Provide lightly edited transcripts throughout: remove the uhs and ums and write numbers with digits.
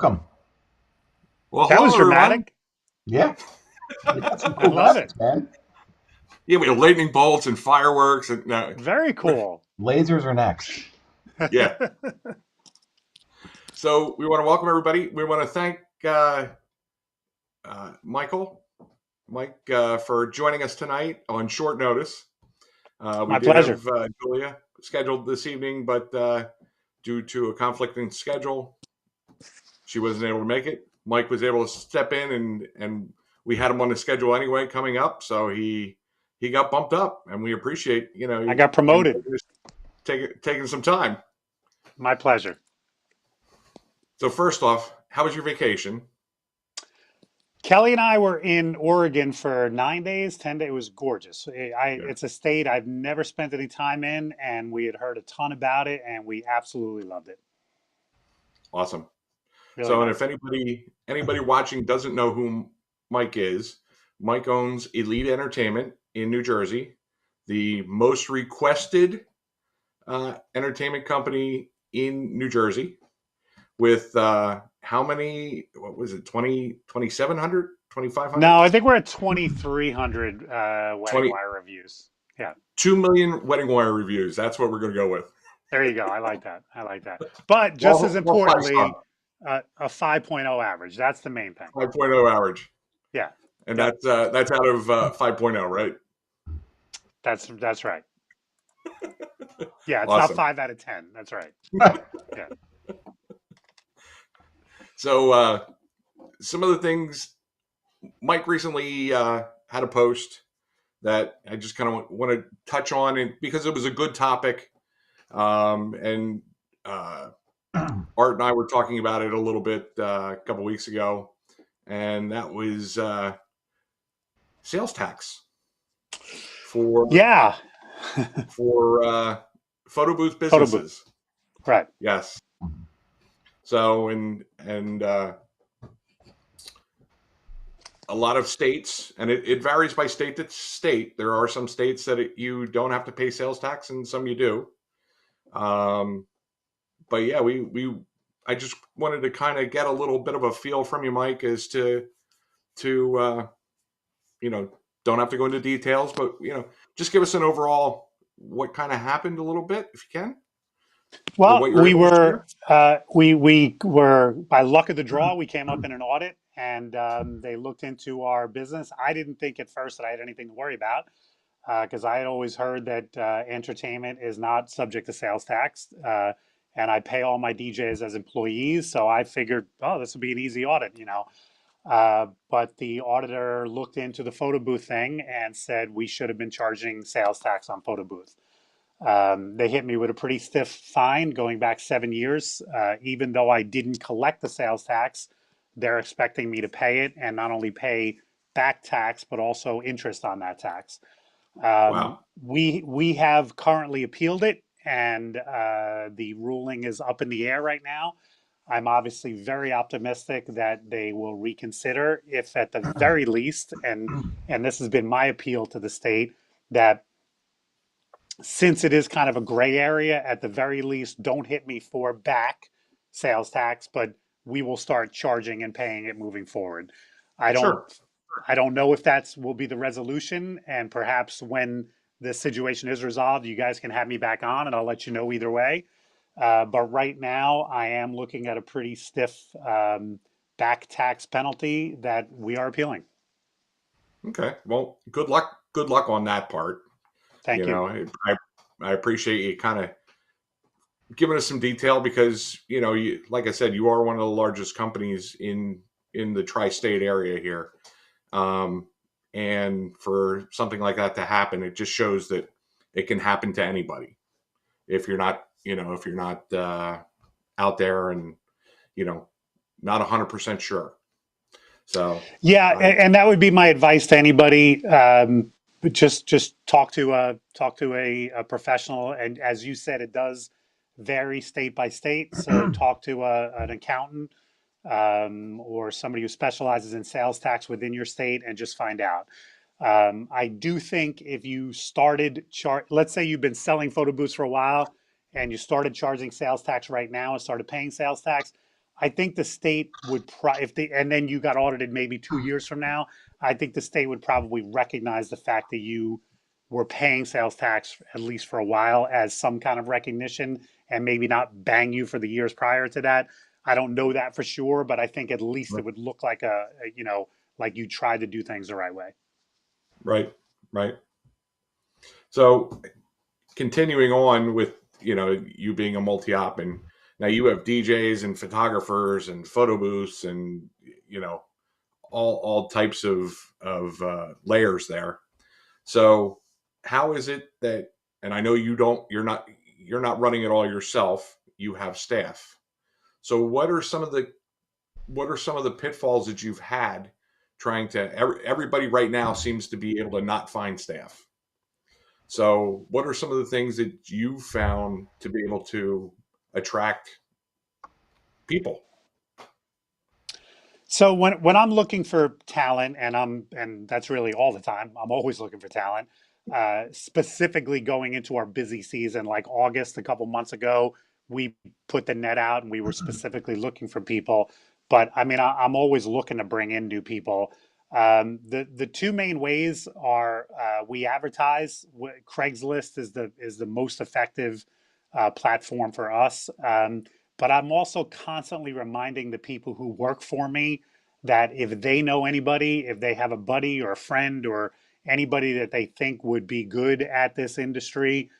welcome. Well, That was hello, everyone. dramatic. Yeah. You got some I cool love graphics, it. man. Yeah, we have lightning bolts and fireworks, and Very cool. Lasers are next. yeah. So we want to welcome everybody. We want to thank Mike, for joining us tonight on short notice. We My did pleasure. have Julia scheduled this evening, but due to a conflicting schedule, she wasn't able to make it. Mike was able to step in, and we had him on the schedule anyway coming up, so he got bumped up, and we appreciate I got promoted. taking some time. My pleasure. So first off, how was your vacation? Kelly and I were in Oregon for 9 days, 10 days. It was gorgeous. It's a state I've never spent any time in, and we had heard a ton about it, and we absolutely loved it. Awesome. Really So, nice. and if anybody watching doesn't know who Mike is, Mike owns Elite Entertainment in New Jersey, the most requested entertainment company in New Jersey, with how many, what was it, 2,700, 2,500? No, I think we're at 2,300 wedding 20 wire reviews. Yeah. 2 million wedding wire reviews. That's what we're going to go with. There you go. I like that. But just as importantly, a 5.0 average. That's the main thing. 5.0 average. Yeah. And that's out of 5.0, right? That's right. Yeah, it's Awesome. not 5 out of 10. That's right. Yeah. So some of the things Mike recently had a post that I just kind of want to touch on, and because it was a good topic, and Art and I were talking about it a little bit a couple weeks ago, and that was sales tax for photo booth businesses. Right. Yes. So and a lot of states, and it varies by state to state. There are some states that you don't have to pay sales tax, and some you do. But yeah, I just wanted to kind of get a little bit of a feel from you, Mike, as to don't have to go into details, but just give us an overall what kind of happened a little bit, if you can. Well, we were by luck of the draw, we came up in an audit, and they looked into our business. I didn't think at first that I had anything to worry about, because I had always heard that entertainment is not subject to sales tax, and I pay all my DJs as employees. So I figured, oh, this would be an easy audit, but the auditor looked into the photo booth thing and said we should have been charging sales tax on photo booth. They hit me with a pretty stiff fine going back 7 years. Even though I didn't collect the sales tax, they're expecting me to pay it, and not only pay back tax, but also interest on that tax. Wow. We have currently appealed it, and the ruling is up in the air right now. I'm obviously very optimistic that they will reconsider, if at the very least, and this has been my appeal to the state, that since it is kind of a gray area, at the very least, don't hit me for back sales tax, but we will start charging and paying it moving forward. I don't know if that's will be the resolution, and perhaps when this situation is resolved, you guys can have me back on, and I'll let you know either way. But right now, I am looking at a pretty stiff back tax penalty that we are appealing. Okay. Well, good luck. Good luck on that part. Thank you. I appreciate you kind of giving us some detail, because like I said, you are one of the largest companies in the tri-state area here, and for something like that to happen, it just shows that it can happen to anybody if you're not out there and not 100% sure. So yeah, and that would be my advice to anybody. Just talk to a professional, and as you said, it does vary state by state. So talk to an accountant or somebody who specializes in sales tax within your state, and just find out. I do think if you started let's say you've been selling photo booths for a while, and you started charging sales tax right now and started paying sales tax, I think the state would if they, and then you got audited maybe 2 years from now, I think the state would probably recognize the fact that you were paying sales tax at least for a while as some kind of recognition, and maybe not bang you for the years prior to that. I don't know that for sure, but I think at least it would look like like you tried to do things the right way. Right. Right. So continuing on with, you being a multi-op, and now you have DJs and photographers and photo booths and, all types of layers there. So how is it that, and I know you're not running it all yourself. You have staff. So what are some of the pitfalls that you've had trying to, everybody right now seems to be able to not find staff. So what are some of the things that you found to be able to attract people? So when I'm looking for talent, and that's really all the time, I'm always looking for talent. Specifically going into our busy season, like August, a couple months ago, we put the net out and we were specifically looking for people. But I mean, I'm always looking to bring in new people. The two main ways are we advertise. Craigslist is the most effective platform for us. But I'm also constantly reminding the people who work for me that if they know anybody, if they have a buddy or a friend or anybody that they think would be good at this industry,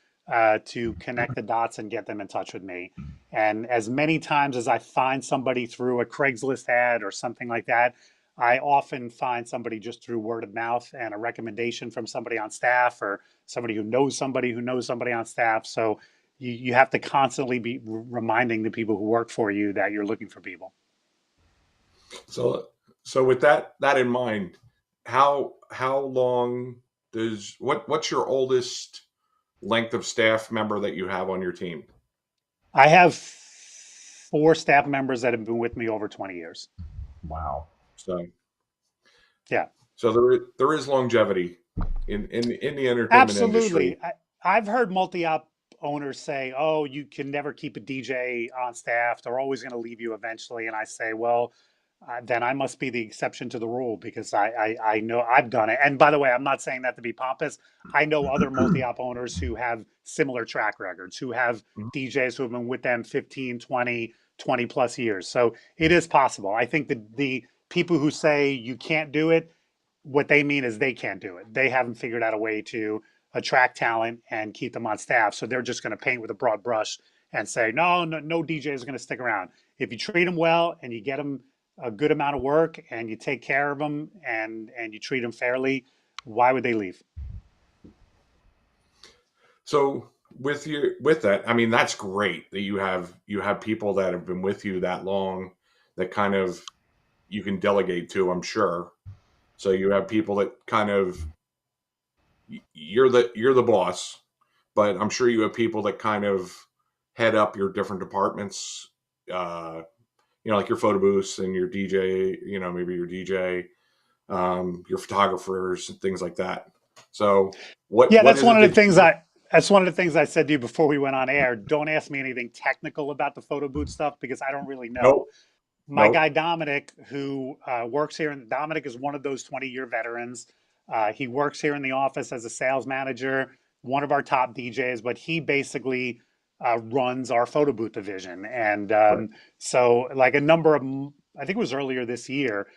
to connect the dots and get them in touch with me. And as many times as I find somebody through a Craigslist ad or something like that, I often find somebody just through word of mouth and a recommendation from somebody on staff or somebody who knows somebody on staff. So you have to constantly be reminding the people who work for you that you're looking for people. So with that in mind, how long what's your oldest length of staff member that you have on your team? I have 4 staff members that have been with me over 20 years. Wow. So Yeah, so there is longevity in the entertainment industry. absolutely. I've heard multi-op owners say, "Oh, you can never keep a DJ on staff. They're always going to leave you eventually." And I say, "Well, then I must be the exception to the rule because I know I've done it." And by the way, I'm not saying that to be pompous. I know other multi-op owners who have similar track records, who have DJs who have been with them 15, 20 plus years. So it is possible. I think that the people who say you can't do it, what they mean is they can't do it. They haven't figured out a way to attract talent and keep them on staff. So they're just going to paint with a broad brush and say, no DJ is going to stick around. If you treat them well and you get them a good amount of work and you take care of them and you treat them fairly, why would they leave? So with that, I mean, that's great that you have people that have been with you that long that kind of you can delegate to, I'm sure. So you have people that kind of you're the boss, but I'm sure you have people that kind of head up your different departments. Like your photo booths and your DJ. Maybe your DJ, your photographers and things like that. So Yeah, what is it that you? that's one of the things I said to you before we went on air. Don't ask me anything technical about the photo booth stuff because I don't really know. Nope, My nope. guy Dominic, who works here, and Dominic is one of those 20-year veterans. He works here in the office as a sales manager, one of our top DJs, but he basically runs our photo booth division. And Right. so, like I think it was earlier this year,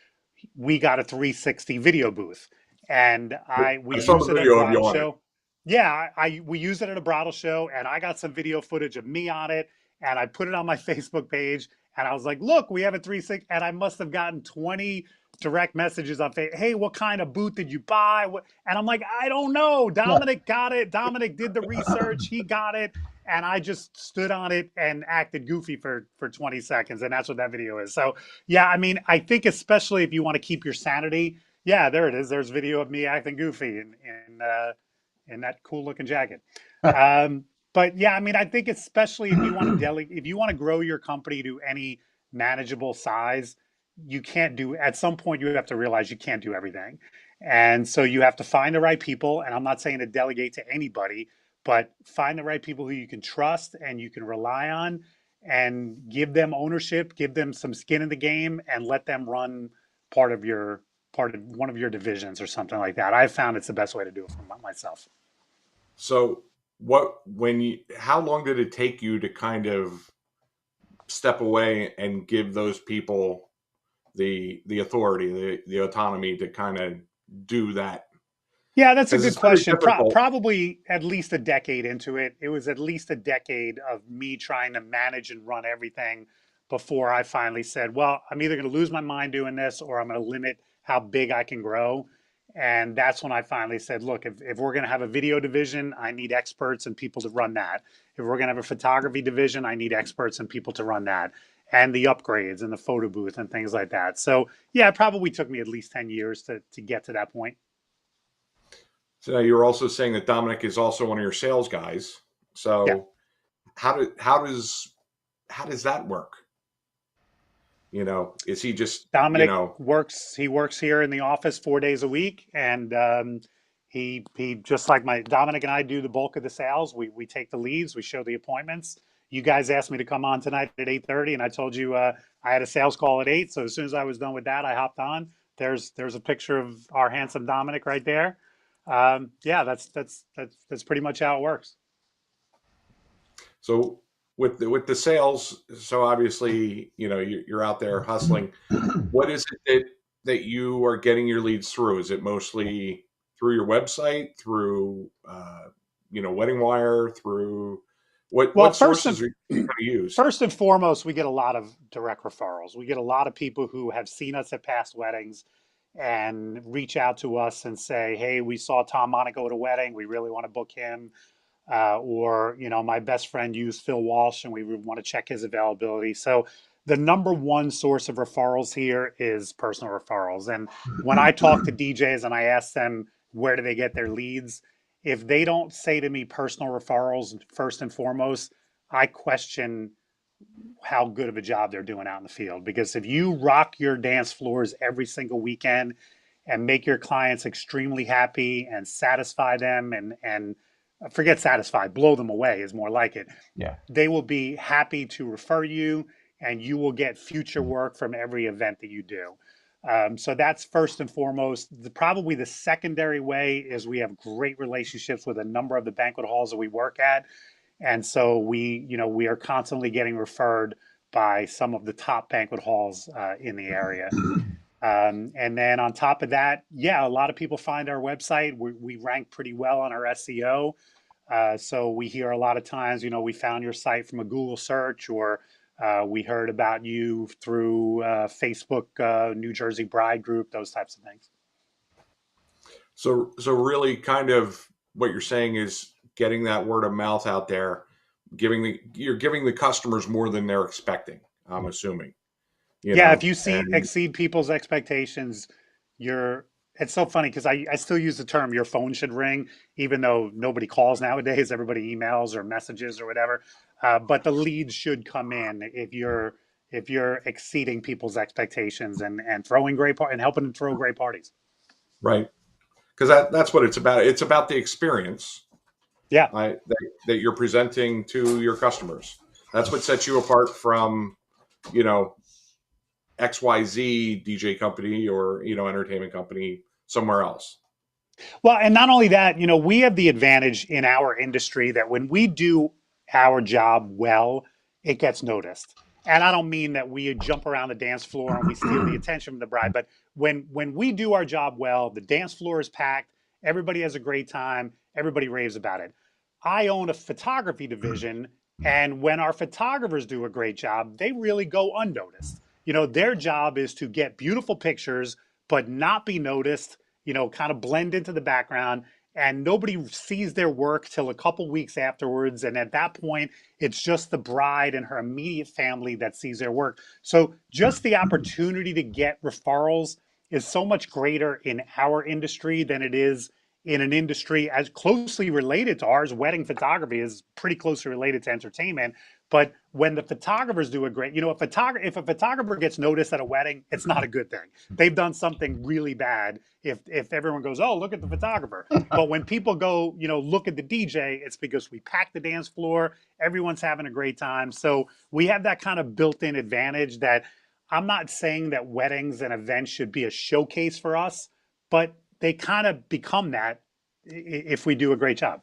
we got a 360 video booth, and we I saw use the it at a video of you bridal on it. show. Yeah, we use it at a bridal show, and I got some video footage of me on it, and I put it on my Facebook page, and I was like, "Look, we have a 360," and I must have gotten 20 direct messages on Facebook. Hey, what kind of booth did you buy? And I'm like, I don't know. Dominic got it. Dominic did the research. He got it. And I just stood on it and acted goofy for 20 seconds. And that's what that video is. So, yeah, I mean, I think especially if you want to keep your sanity, yeah, there it is. There's video of me acting goofy in that cool looking jacket. But yeah, I mean, I think especially if you want to if you want to grow your company to any manageable size, you can't do, at some point you have to realize you can't do everything. And so you have to find the right people. And I'm not saying to delegate to anybody, but find the right people who you can trust and you can rely on and give them ownership, give them some skin in the game, and let them run part of one of your divisions or something like that. I've found it's the best way to do it for myself. So how long did it take you to kind of step away and give those people the authority, the autonomy to kind of do that? Yeah, that's a 'Cause good it's very question. difficult. Probably at least a decade into it. It was at least a decade of me trying to manage and run everything before I finally said, well, I'm either going to lose my mind doing this or I'm going to limit how big I can grow. And that's when I finally said, look, if we're going to have a video division, I need experts and people to run that. If we're going to have a photography division, I need experts and people to run that. And the upgrades and the photo booth and things like that. So yeah, it probably took me at least 10 years to get to that point. So now you're also saying that Dominic is also one of your sales guys. Yeah. So how does that work? Is he just, Dominic works. He works here in the office 4 days a week, and he just like my Dominic and I do the bulk of the sales. We take the leads, we show the appointments. You guys asked me to come on tonight at 8:30, and I told you I had a sales call at 8. So as soon as I was done with that, I hopped on. There's a picture of our handsome Dominic right there. Yeah, that's pretty much how it works. so with the sales, so obviously, you're out there hustling. What is it that you are getting your leads through? Is it mostly through your website, through Wedding Wire, through Well, what sources are you going to use? first and foremost, we get a lot of direct referrals. We get a lot of people who have seen us at past weddings and reach out to us and say, hey, we saw Tom Monaco at a wedding. We really want to book him. Or, my best friend used Phil Walsh and we want to check his availability. So the number one source of referrals here is personal referrals. And when I talk to DJs and I ask them, where do they get their leads? If they don't say to me personal referrals, first and foremost, I question how good of a job they're doing out in the field. Because if you rock your dance floors every single weekend and make your clients extremely happy and satisfy them and forget satisfy, blow them away is more like it. Yeah. They will be happy to refer you and you will get future work from every event that you do. So that's first and foremost. Probably the secondary way is we have great relationships with a number of the banquet halls that we work at. And so we are constantly getting referred by some of the top banquet halls in the area. And then on top of that, yeah, a lot of people find our website. We rank pretty well on our SEO. So we hear a lot of times, we found your site from a Google search, or we heard about you through Facebook, New Jersey Bride Group, those types of things. So really kind of what you're saying is getting that word of mouth out there, you're giving the customers more than they're expecting, I'm assuming. If you exceed people's expectations, it's so funny because I still use the term your phone should ring, even though nobody calls nowadays, everybody emails or messages or whatever. But the leads should come in if you're exceeding people's expectations and throwing and helping them throw great parties. Right. Because that's what it's about. It's about the experience. Yeah. That you're presenting to your customers. That's what sets you apart from, XYZ DJ company or, entertainment company somewhere else. Well, and not only that, we have the advantage in our industry that when we do our job well, it gets noticed. And I don't mean that we jump around the dance floor and we steal the attention from the bride, but when we do our job well, the dance floor is packed, everybody has a great time, everybody raves about it. I own a photography division, and when our photographers do a great job, they really go unnoticed. Their job is to get beautiful pictures, but not be noticed, kind of blend into the background, and nobody sees their work till a couple weeks afterwards. And at that point, it's just the bride and her immediate family that sees their work. So just the opportunity to get referrals is so much greater in our industry than it is in an industry as closely related to ours. Wedding photography is pretty closely related to entertainment, But when the photographers do a great, if a photographer gets noticed at a wedding, it's not a good thing. They've done something really bad if everyone goes, oh, look at the photographer. But when people go, look at the DJ, it's because we pack the dance floor, everyone's having a great time. So we have that kind of built-in advantage that I'm not saying that weddings and events should be a showcase for us, but they kind of become that if we do a great job.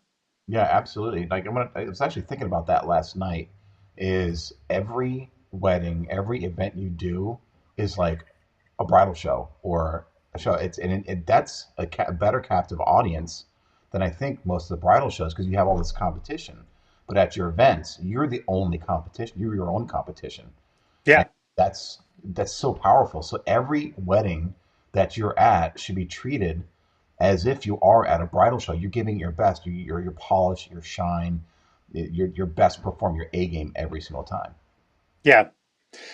Yeah, absolutely. Like I was actually thinking about that last night. Is every wedding, every event you do is like a bridal show or a show. That's a better captive audience than I think most of the bridal shows because you have all this competition. But at your events, you're the only competition. You're your own competition. And Yeah. that's so powerful. So every wedding that you're at should be treated as if you are at a bridal show. You're giving your best, your polish, your shine, your best perform, your A game every single time. Yeah.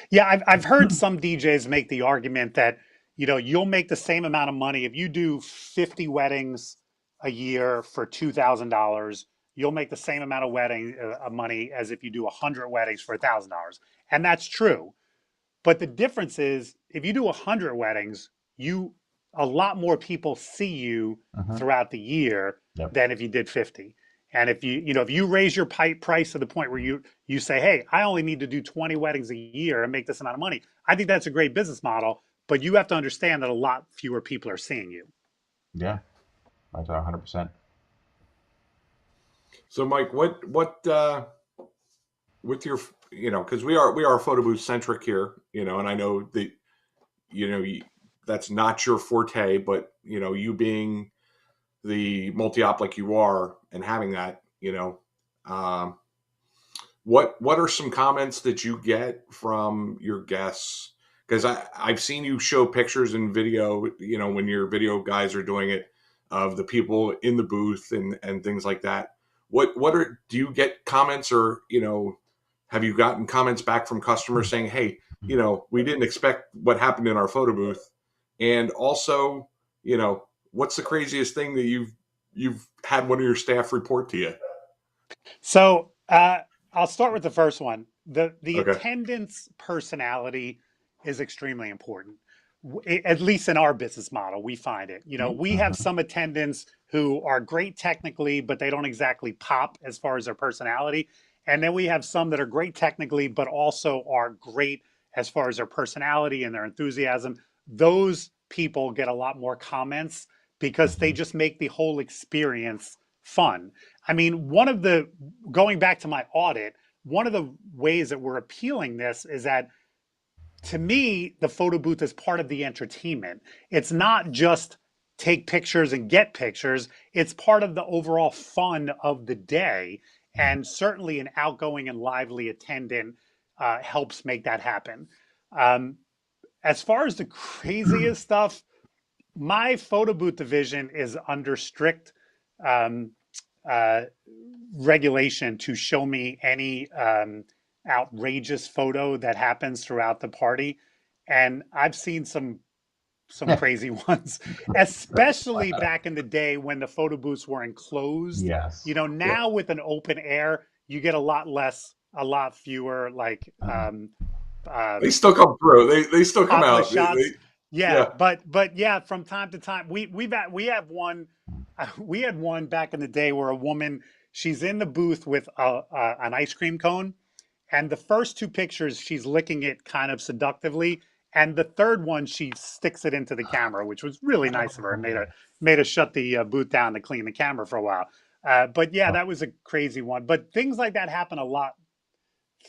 Yeah, I've heard some DJs make the argument that, you'll make the same amount of money if you do 50 weddings a year for $2,000. You'll make the same amount of money as if you do 100 weddings for $1,000. And that's true. But the difference is if you do 100 weddings, a lot more people see you Hmm. throughout the year Yep. than if you did 50. And if you raise your price to the point where you say, hey, I only need to do 20 weddings a year and make this amount of money, I think that's a great business model. But you have to understand that a lot fewer people are seeing you. Yeah, that's 100%. So, Mike, with your, because we are photo booth centric here, and I know that, that's not your forte, but you being the multi-op like you are and having that, um, what are some comments that you get from your guests? Because I've seen you show pictures and video, when your video guys are doing it, of the people in the booth and things like that. Do you get comments, or have you gotten comments back from customers saying, hey, we didn't expect what happened in our photo booth, and also, what's the craziest thing that you've had one of your staff report to you? So I'll start with the first one. The Okay. attendance personality is extremely important. At least in our business model, we find it. We have Hmm. some attendants who are great technically, but they don't exactly pop as far as their personality. And then we have some that are great technically, but also are great as far as their personality and their enthusiasm. Those people get a lot more comments because they Hmm. just make the whole experience fun. I mean, going back to my audit, one of the ways that we're appealing this is that to me, the photo booth is part of the entertainment. It's not just take pictures and get pictures, it's part of the overall fun of the day. And certainly, an outgoing and lively attendant helps make that happen. Um, as far as the craziest stuff, my photo booth division is under strict um, uh, regulation to show me any outrageous photo that happens throughout the party, and I've seen some crazy ones, especially back in the day when the photo booths were enclosed. Yes. Yeah. Now with an open air, you get a lot fewer like uh, They still come through. They still come topless out. shots. Yeah, Yeah. but yeah, from time to time, we have one. We had one back in the day where a woman, she's in the booth with an ice cream cone, and the first two pictures she's licking it kind of seductively, and the third one she sticks it into the camera, which was really nice of her. And made us shut the booth down to clean the camera for a while. But yeah, that was a crazy one. But things like that happen a lot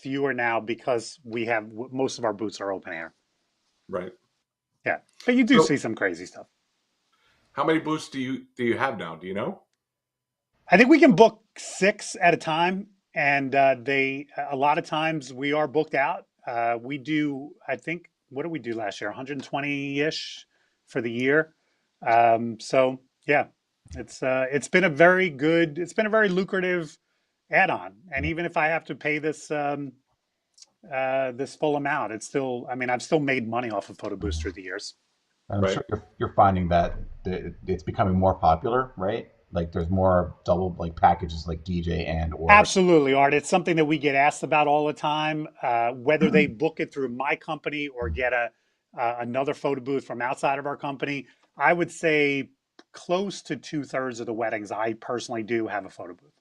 fewer now because we have most of our booths are open air. Right. Yeah, but you do So, see some crazy stuff. how many booths do you have now? Do you know? I think we can book 6 at a time, and they a lot of times we are booked out. We do, I think, what did we do last year? 120 ish for the year. So yeah, it's been a very lucrative add-on. And even if I have to pay this full amount, it's still, I mean, I've still made money off of photo booths through the years. I'm Right. sure you're finding that it's becoming more popular, right? like there's more double like packages like DJ and or Absolutely, Art. It's something that we get asked about all the time. Whether they book it through my company or get a another photo booth from outside of our company, I would say close to 2/3 of the weddings I personally do have a photo booth.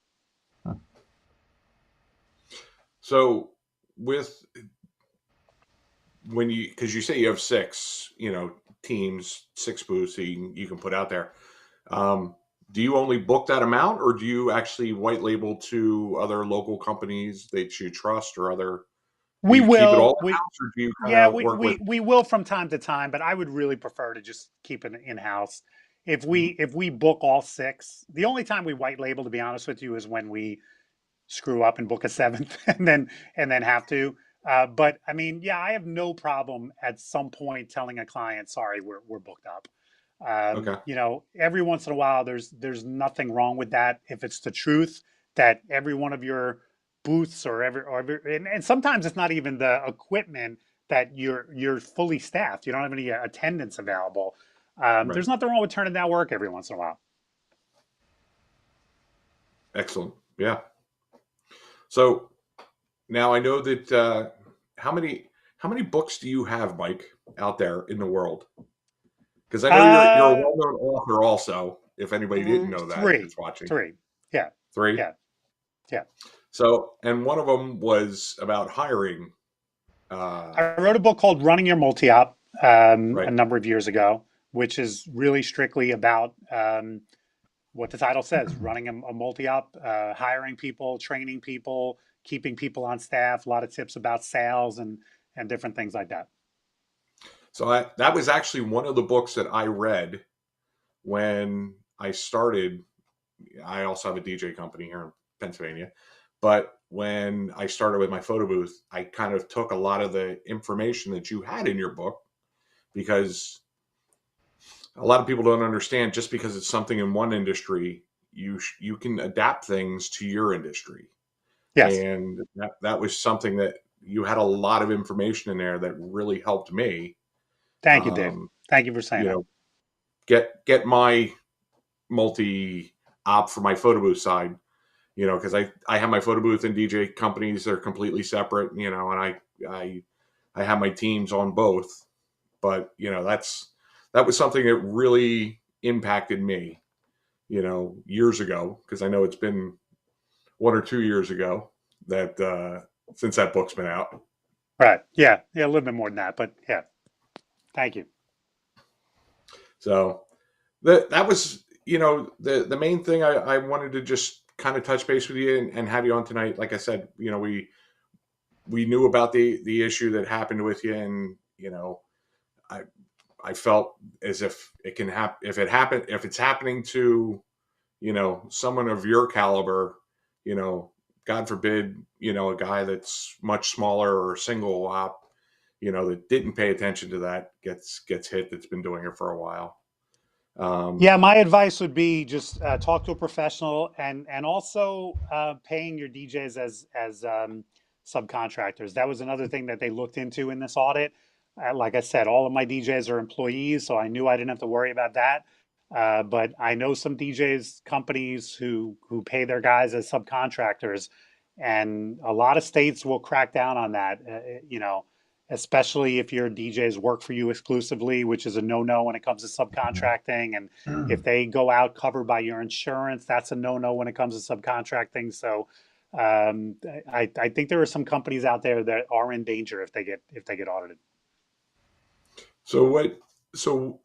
So with when you, because you say you have six, teams, six booths that you can put out there. Do you only book that amount, or do you actually white label to other local companies that you trust, or other? Do We you keep it all will. in We house, or do you kind Yeah, of we work with? we we will from time to time, but I would really prefer to just keep it in house. If we book all six, the only time we white label, to be honest with you, is when we screw up and book a seventh and then have to. But I mean, yeah, I have no problem at some point telling a client, sorry, we're booked up. Okay, Every once in a while, there's nothing wrong with that if it's the truth that every one of your booths and sometimes it's not even the equipment that you're fully staffed. You don't have any attendance available. right, There's nothing wrong with turning down work every once in a while. excellent, yeah. So now I know that how many books do you have, Mike, out there in the world? Because I know you're a Uh, well-known author also. If anybody didn't know that three, that's watching, three. Yeah, three. yeah, yeah. So, and one of them was about hiring. Uh, I wrote a book called Running Your Multi-Op a right. number of years ago, which is really strictly about what the title says, running a multi-op, hiring people, training people, keeping people on staff, a lot of tips about sales and different things like that. So that was actually one of the books that I read when I started. I also have a DJ company here in Pennsylvania, but when I started with my photo booth, I kind of took a lot of the information that you had in your book, because a lot of people don't understand, just because it's something in one industry, you can adapt things to your industry. Yes. And that was something that you had a lot of information in there that really helped me, Thank you, Dave. um, Thank you for saying you that. know, get my multi op for my photo booth side, because I have my photo booth and DJ companies that are completely separate, and I have my teams on both. But that was something that really impacted me, years ago, because I know it's been 1 or 2 years ago that since that book's been out. Right. Yeah. Yeah. A little bit more than that, but yeah. Thank you. So that was, the main thing I wanted to just kind of touch base with you and have you on tonight. Like I said, we knew about the issue that happened with you, and I I felt as if it can happen, if it's happening to someone of your caliber, you know God forbid, a guy that's much smaller or single op, that didn't pay attention to that, gets hit, that's been doing it for a while. um, Yeah, my advice would be just talk to a professional and also paying your DJs as subcontractors. That was another thing that they looked into in this audit. Like I said, all of my DJs are employees, so I knew I didn't have to worry about that. But I know some DJs companies who pay their guys as subcontractors, and a lot of states will crack down on that. Especially if your DJs work for you exclusively, which is a no-no when it comes to subcontracting. And if they go out covered by your insurance, that's a no-no when it comes to subcontracting. So I think there are some companies out there that are in danger if they get audited. so what so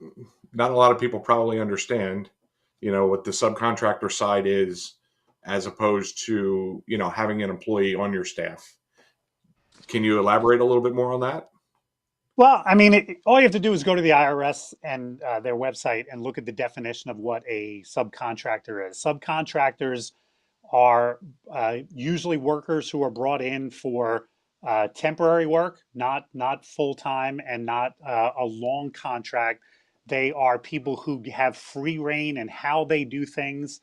not a lot of people probably understand, what the subcontractor side is, as opposed to having an employee on your staff. Can you elaborate a little bit more on that? Well, I mean, all you have to do is go to the IRS and their website and look at the definition of what a subcontractor is. Subcontractors are usually workers who are brought in for temporary work, not full time and not a long contract. They are people who have free reign in how they do things,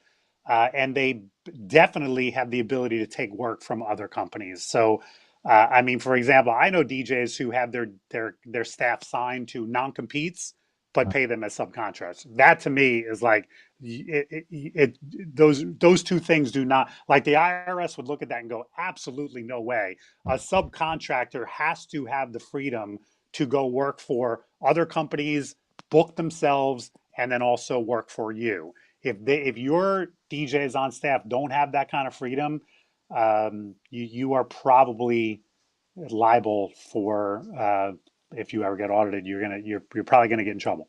and they definitely have the ability to take work from other companies. So, I mean, for example, I know DJs who have their staff signed to non-competes but pay them as subcontractors. That to me is like those two things do not, like, the IRS would look at that and go, absolutely no way. A subcontractor has to have the freedom to go work for other companies, book themselves, and then also work for you. If your DJs on staff don't have that kind of freedom, you are probably liable for, if you ever get audited, you're probably gonna get in trouble.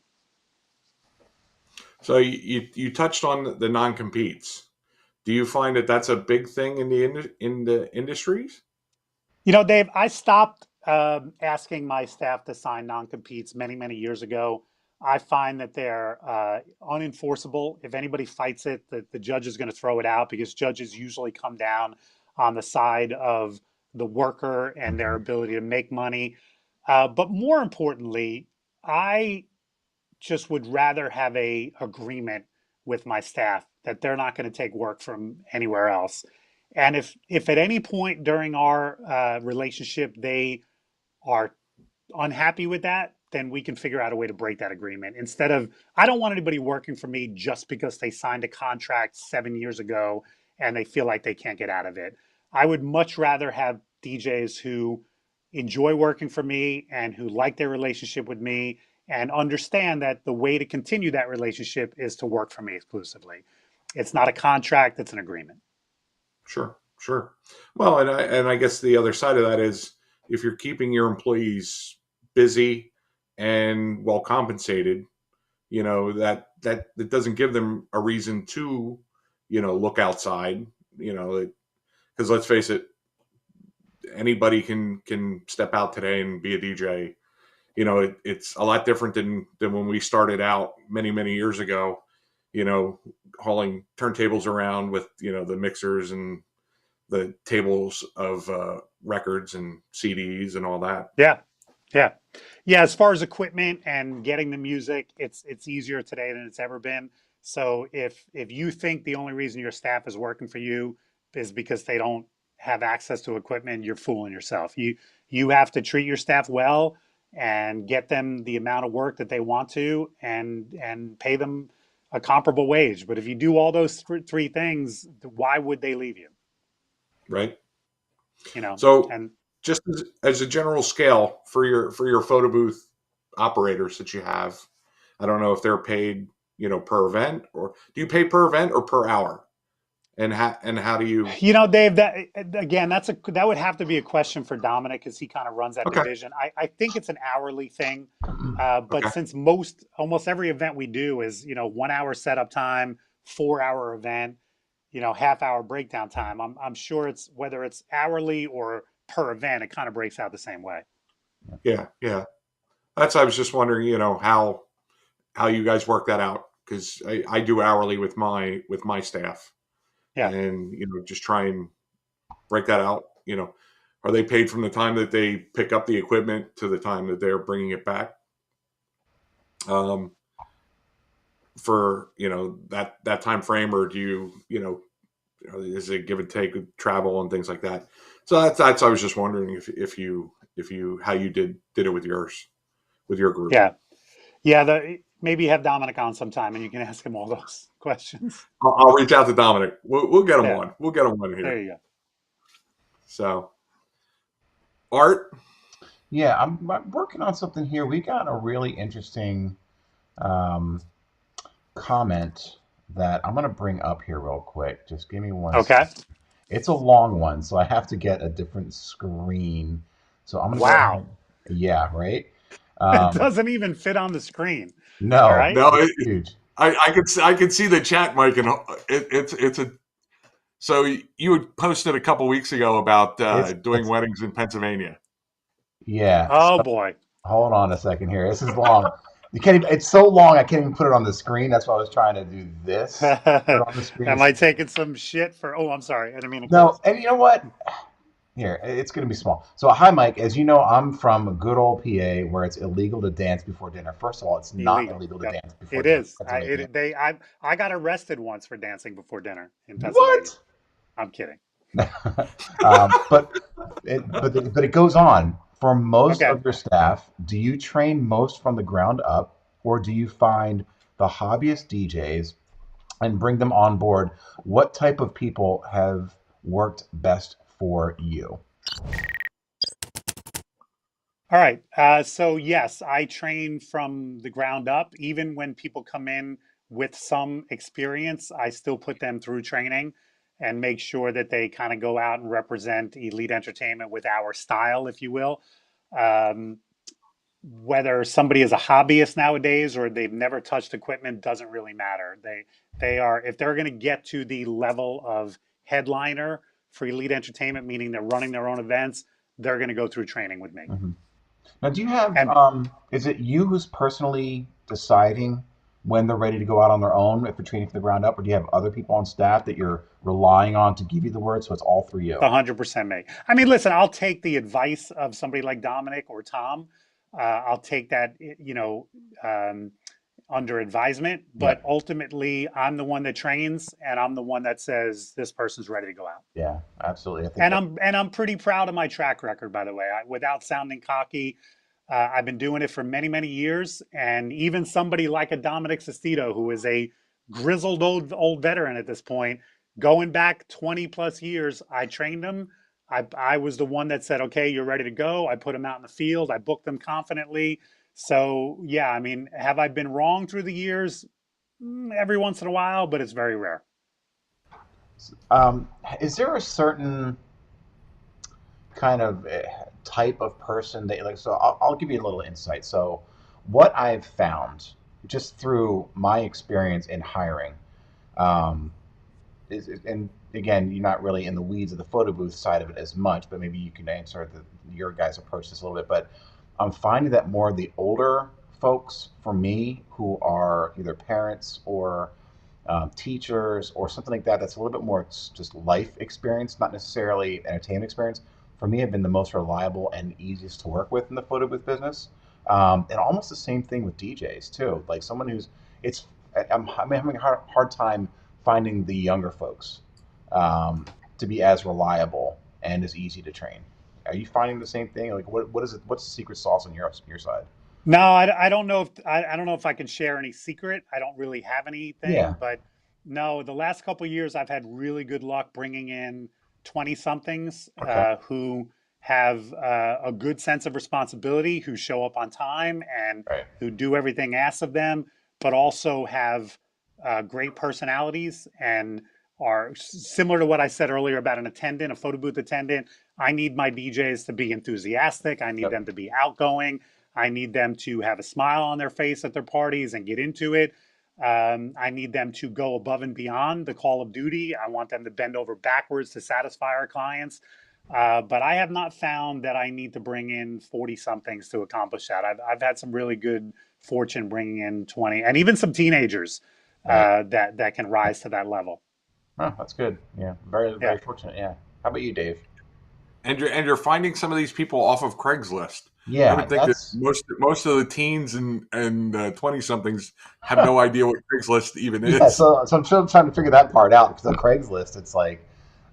So you touched on the non-competes. Do you find that that's a big thing in the industries? Dave, I stopped asking my staff to sign non-competes many years ago. I find that they're unenforceable. If anybody fights it, the judge is going to throw it out, because judges usually come down on the side of the worker and their ability to make money. But more importantly, I just would rather have a agreement with my staff that they're not going to take work from anywhere else. And if at any point during our relationship they are unhappy with that, then we can figure out a way to break that agreement. Instead of, I don't want anybody working for me just because they signed a contract 7 years ago and they feel like they can't get out of it. I would much rather have DJs who enjoy working for me and who like their relationship with me and understand that the way to continue that relationship is to work for me exclusively. It's not a contract, it's an agreement. Sure, sure. Well, and I guess the other side of that is, if you're keeping your employees busy and well compensated, that doesn't give them a reason to, look outside, because let's face it, anybody can step out today and be a DJ. It's a lot different than when we started out many years ago, hauling turntables around with, the mixers and the tables of records and CDs and all that. Yeah. Yeah. Yeah. As far as equipment and getting the music, it's easier today than it's ever been. So if you think the only reason your staff is working for you is because they don't have access to equipment, you're fooling yourself. You have to treat your staff well and get them the amount of work that they want to, and pay them a comparable wage. But if you do all those three things, why would they leave you? Right. So, and just as a general scale for your photo booth operators that you have, I don't know if they're paid, per event, or do you pay per event or per hour? And how do you? Dave, that again, that would have to be a question for Dominic, because he kind of runs that Okay. division. I think it's an hourly thing, but Okay. since almost every event we do is 1 hour setup time, 4 hour event, half-hour breakdown time. I'm sure it's, whether it's hourly or per event, it kind of breaks out the same way. Yeah. I was just wondering, how you guys work that out, because I do hourly with my staff. Yeah. And, just try and break that out. Are they paid from the time that they pick up the equipment to the time that they're bringing it back? For, that time frame, or do you, is it give and take with travel and things like that? So that's I was just wondering if you how you did it with your group. Yeah. Maybe have Dominic on sometime and you can ask him all those questions. I'll reach out to Dominic. We'll get him Yeah. on. We'll get him on here. There you go. So, Art. Yeah, I'm working on something here. We got a really interesting comment that I'm going to bring up here real quick. Just give me one Okay. second. It's a long one, so I have to get a different screen. So I'm going to Wow. go ahead. Yeah, right? It doesn't even fit on the screen. No, All right. No, it's huge. I could see the chat, Mike, and it's a. So you had posted a couple weeks ago about doing weddings in Pennsylvania. Yeah. Oh So, boy. hold on a second here. This is long. You can't even, it's so long I can't even put it on the screen. That's why I was trying to do this. Put it on the screen. Am I taking some shit for? Oh, I'm sorry. I didn't mean to. No, and you know what? Here, it's going to be small. So, hi, Mike. As you know, I'm from good old PA, where it's illegal to dance before dinner. First of all, it's not illegal to dance before dinner. It is. I got arrested once for dancing before dinner in Pennsylvania. What? I'm kidding. But it goes on. For most of your staff, do you train most from the ground up, or do you find the hobbyist DJs and bring them on board? What type of people have worked best for you? All right. So yes, I train from the ground up. Even when people come in with some experience, I still put them through training and make sure that they kind of go out and represent elite entertainment with our style, if you will. Um, Whether somebody is a hobbyist nowadays or they've never touched equipment doesn't really matter. They are, if they're going to get to the level of headliner for elite entertainment, meaning they're running their own events, they're going to go through training with me. Mhm. Now, do you have, And is it you who's personally deciding when they're ready to go out on their own if they're training from the ground up, or do you have other people on staff that you're relying on to give you the word, so it's all through you? 100% me. I mean, listen, I'll take the advice of somebody like Dominic or Tom. I'll take that, um, under advisement, Yeah, but ultimately, I'm the one that trains and I'm the one that says this person's ready to go out. yeah, absolutely. I think And that, I'm pretty proud of my track record, by the way. Without sounding cocky, I've been doing it for many, many years, and even somebody like a Dominic Sestito, who is a grizzled old veteran at this point, going back 20 plus years, I trained him. I was the one that said, "Okay, you're ready to go." I put him out in the field. I booked them confidently. So yeah, I mean, have I been wrong through the years? Every once in a while, but it's very rare. um, is there a certain kind of type of person that you like? So I'll give you a little insight. So what I've found just through my experience in hiring, um, and again, you're not really in the weeds of the photo booth side of it as much, but maybe you can answer your guys' approach this a little bit. But I'm finding that more of the older folks, for me, who are either parents or teachers or something like that, that's a little bit more just life experience, not necessarily entertainment experience, for me have been the most reliable and easiest to work with in the photo booth business. And almost the same thing with DJs too. Like someone who's, it's, I'm having a hard time finding the younger folks to be as reliable and as easy to train. Are you finding the same thing? Like, what is it? What's the secret sauce on your side? No, I don't know if I don't know if I can share any secret. I don't really have anything, Yeah. but no, the last couple of years I've had really good luck bringing in 20 somethings Okay. who have a good sense of responsibility, who show up on time and Right. who do everything asked of them, but also have great personalities and are similar to what I said earlier about an attendant, a photo booth attendant. I need my DJs to be enthusiastic. I need Yep. them to be outgoing. I need them to have a smile on their face at their parties and get into it. I need them to go above and beyond the call of duty. I want them to bend over backwards to satisfy our clients. But I have not found that I need to bring in 40 somethings to accomplish that. I've had some really good fortune bringing in 20 and even some teenagers Right. that can rise to that level. Oh, that's good. Yeah. Very, Yeah. very fortunate. Yeah. How about you, Dave? And you're finding some of these people off of Craigslist. I Yeah, would think that that's most of the teens and 20 somethings have no idea what Craigslist even yeah. is. So I'm still trying to figure that part out because on Craigslist, it's like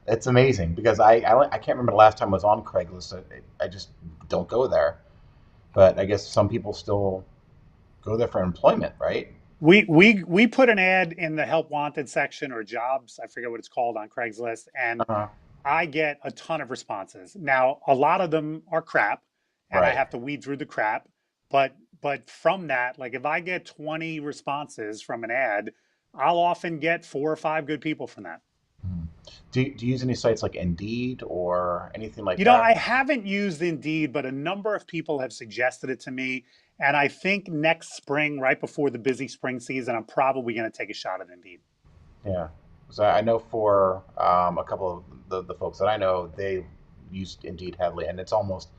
it's amazing because I can't remember the last time I was on Craigslist. I just don't go there. But I guess some people still go there for employment, right? We put an ad in the help wanted section or jobs, I forget what it's called on Craigslist, and Uh-huh. I get a ton of responses. Now, a lot of them are crap, and I Right. have to weed through the crap. But from that, like if I get 20 responses from an ad, I'll often get 4 or 5 good people from that. Mhm. Do you use any sites like Indeed or anything like You know, that? I haven't used Indeed, but a number of people have suggested it to me. And I think next spring, right before the busy spring season, I'm probably going to take a shot at Indeed. Yeah. So I know for a couple of the folks that I know, they use Indeed heavily, and it's almost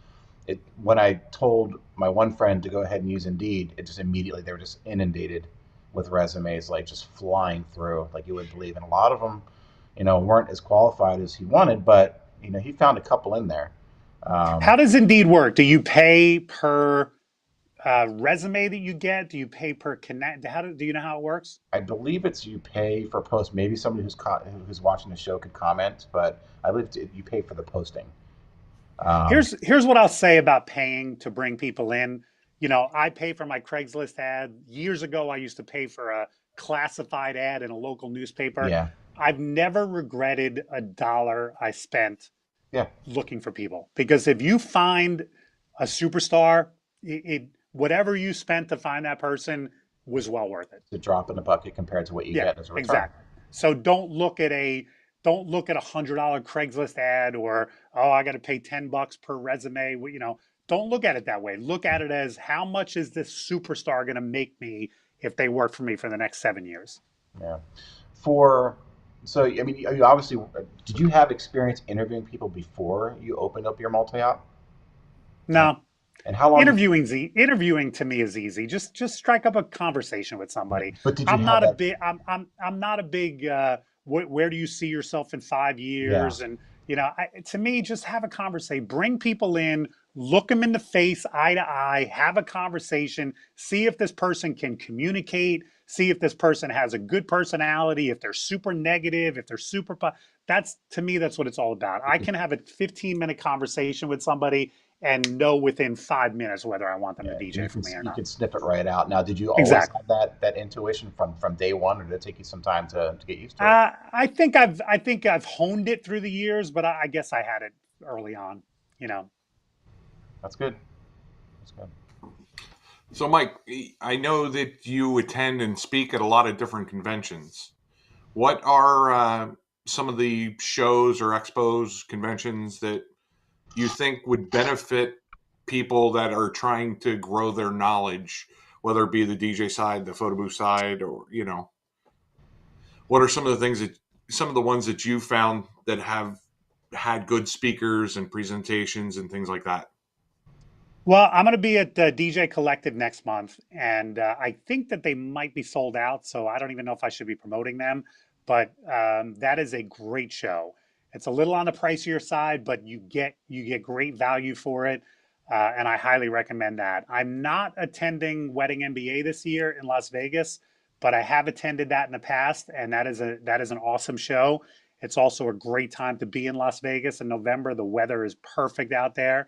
it. When I told my one friend to go ahead and use Indeed, it just immediately they were just inundated with resumes, like just flying through, like you would believe. And a lot of them, weren't as qualified as he wanted, but he found a couple in there. Um, How does Indeed work? Do you pay per resume that you get? Do you pay per connect? Do you know how it works? I believe it's you pay for post. Maybe somebody who's watching the show could comment, but I believe you pay for the posting. Um, Here's what I'll say about paying to bring people in. I pay for my Craigslist ad. Years ago, I used to pay for a classified ad in a local newspaper. Yeah. I've never regretted a dollar I spent Yeah. looking for people, because if you find a superstar, whatever you spent to find that person was well worth it. The drop in the bucket compared to what you Yeah, get as a return. exactly. So don't look at $100 Craigslist ad, or, oh, I got to pay $10 per resume. Don't look at it that way. Look at it as, how much is this superstar going to make me if they work for me for the next 7 years? Yeah. For so I mean, you obviously did you have experience interviewing people before you opened up your multi-op? And No, and how long did interviewing to me is easy. Just strike up a conversation with yeah, somebody. but did you I'm have not a that big I'm not a big where do you see yourself in five yeah. years? And to me, just have a conversation. Bring people in, look them in the face, eye to eye, have a conversation. See if this person can communicate. See if this person has a good personality. If they're super negative, if they're super. That's, to me, that's what it's all about. I can have a 15-minute conversation with somebody and know within 5 minutes whether I want them to Yeah, DJ for me or you not. can snip it right out. Now, did you always Exactly. have that intuition from day one, or did it take you some time to get used to it? I think I've honed it through the years, but I guess I had it early on. You know. That's good. That's good. So, Mike, I know that you attend and speak at a lot of different conventions. What are some of the shows or expos, conventions that you think would benefit people that are trying to grow their knowledge, whether it be the DJ side, the photo booth side, or what are some of the things that some of the ones that you found that have had good speakers and presentations and things like that? Well, I'm going to be at DJ Collective next month, and I think that they might be sold out. So I don't even know if I should be promoting them. But that is a great show. It's a little on the pricier side, but you get great value for it, and I highly recommend that. I'm not attending Wedding MBA this year in Las Vegas, but I have attended that in the past, and that is an awesome show. It's also a great time to be in Las Vegas in November. The weather is perfect out there.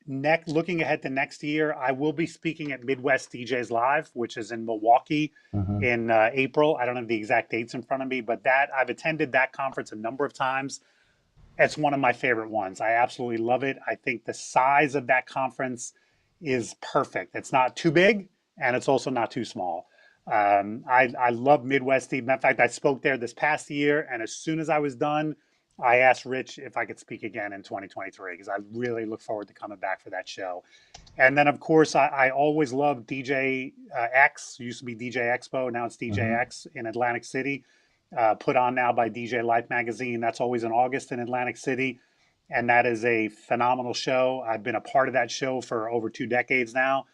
Looking ahead to next year, I will be speaking at Midwest DJs Live, which is in Milwaukee Hmm. in April. I don't have the exact dates in front of me, but that I've attended that conference a number of times. It's one of my favorite ones. I absolutely love it. I think the size of that conference is perfect. It's not too big, and it's also not too small. I love Midwest. Matter of fact, I spoke there this past year, and as soon as I was done, I asked Rich if I could speak again in 2023, because I really look forward to coming back for that show. And then, of course, I always loved DJ X. It used to be DJ Expo. Now it's DJ Hmm. X in Atlantic City, put on now by DJ Life Magazine. That's always in August in Atlantic City. And that is a phenomenal show. I've been a part of that show for over 2 decades now.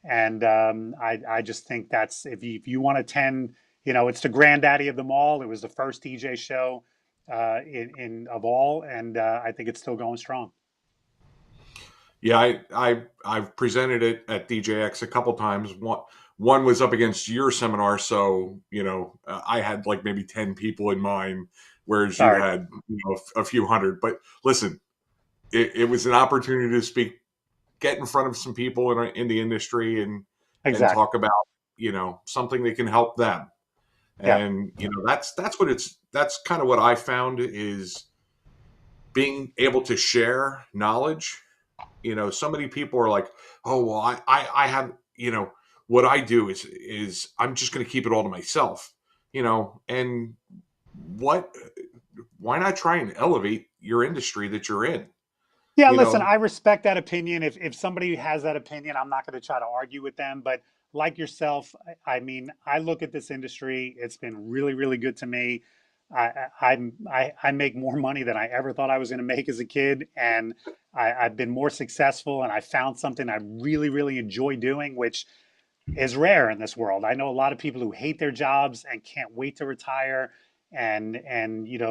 And I just think that's, if you want to attend, it's the granddaddy of them all. It was the first DJ show in of all. And I think it's still going strong. Yeah, I've presented it at DJX a couple times. One was up against your seminar, so I had like maybe 10 people in mind, whereas you Sorry. had a few hundred. But listen, it was an opportunity to speak, get in front of some people in the industry, and Exactly. talk about something that can help them. Yeah. And that's kind of what I found is being able to share knowledge. So many people are like, oh well, I have, what I do is I'm just going to keep it all to myself. And what why not try and elevate your industry that you're in? Yeah, you listen, know I respect that opinion. If somebody has that opinion, I'm not going to try to argue with them. But like yourself, I mean, I look at this industry. It's been really, really good to me. I make more money than I ever thought I was going to make as a kid, and I've been more successful. And I found something I really, really enjoy doing, which is rare in this world. I know a lot of people who hate their jobs and can't wait to retire, and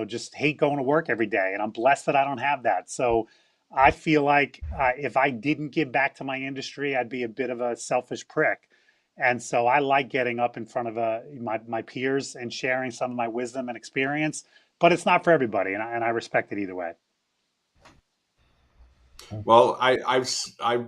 just hate going to work every day. And I'm blessed that I don't have that. So I feel like if I didn't give back to my industry, I'd be a bit of a selfish prick. And so I like getting up in front of my peers and sharing some of my wisdom and experience. But it's not for everybody, and I respect it either way. well, I've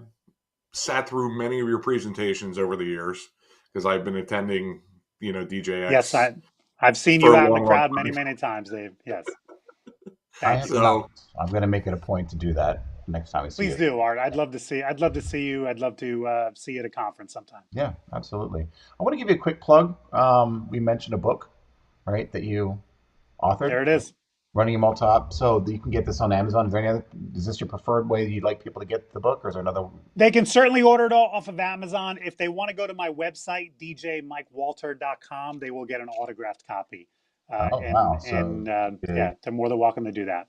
sat through many of your presentations over the years because I've been attending, Yes, DJX I've seen for you a out in the long, long crowd many, time. many times, Dave. Yes. I Thank have you. not. So I'm going to make it a point to do that next time we see Please you. do, Art. I'd love to see you. I'd love to see you at a conference sometime. Yeah, absolutely. I want to give you a quick plug. We mentioned a book, right, that you authored, There it is. Running Them All Top. So you can get this on Amazon. Is there any other? Is this your preferred way you'd like people to get the book, or is there another? They can certainly order it off of Amazon. If they want to go to my website, djmikewalter.com, they will get an autographed copy. Oh wow! So Yeah, they're more than welcome to do that.